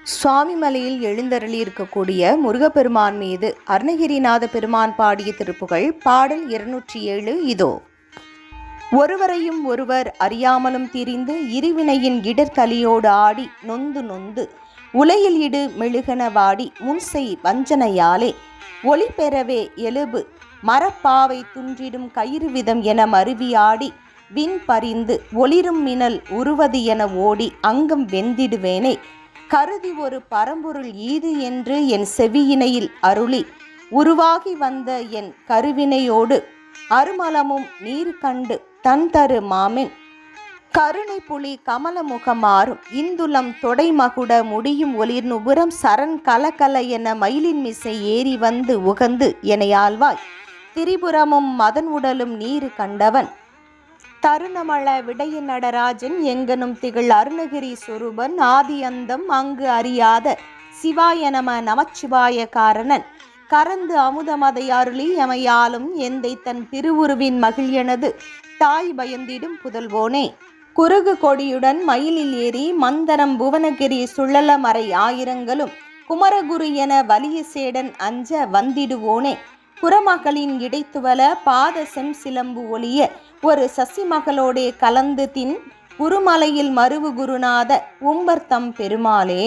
சுவாமிமலையில் எழுந்தருளி இருக்கக்கூடிய முருகப்பெருமான் மீது அருணகிரிநாத பெருமான் பாடிய திருப்புகழ் பாடல் 207 இதோ. ஒருவரையும் ஒருவர் அறியாமலும் திரிந்து இருவினையின் இடர்கலியோடு ஆடி நொந்து நொந்து உலையில் இடு மெழுகன வாடி முன்செய் வஞ்சனையாலே ஒளி பெறவே எலுபு மரப்பாவை துன்றிடும் கயிறு விதம் என மருவியாடி விண் பறிந்து ஒளிரும் மினல் உருவது என ஓடி அங்கம் வெந்திடுவேனே கருதி ஒரு பரம்பொருள் ஈது என்று என் செவியினையில் அருளி உருவாகி வந்த என் கருவினையோடு அருமலமும் நீர் கண்டு தன் தரு மாமின் கருணை புலி கமலமுகமாறும் இந்துலம் தொடைமகுட முடியும் ஒளிர் நுபுரம் சரண் கலகல என மயிலின் மிசை ஏறி வந்து உகந்து எனையாழ்வாய் திரிபுரமும் மதன் உடலும் நீரு கண்டவன் தருணமள விடைய நடராஜன் எங்கனும் திகழ் அருணகிரி சொரூபன் ஆதி அந்தம் அங்கு அறியாத சிவாய நம நமச்சிவாய காரணன் கரந்து அமுதமதை அருளி எமையாலும் எந்தை தன் திருவுருவின் மகிழ் எனது தாய் பயந்திடும் புதல்வோனே குறுகு கொடியுடன் மயிலில் ஏறி மந்தனம் புவனகிரி சுழல மறை ஆயிரங்களும் குமரகுரு என வலிய சேடன் அஞ்ச வந்திடுவோனே குரமகளின் இடைத்துவல பாத செம் சிலம்பு ஒளிய ஒரு சசிமகளோடே கலந்து தின் குருமலையில் மருவு குருநாத உம்பர்த்தம் பெருமாளே.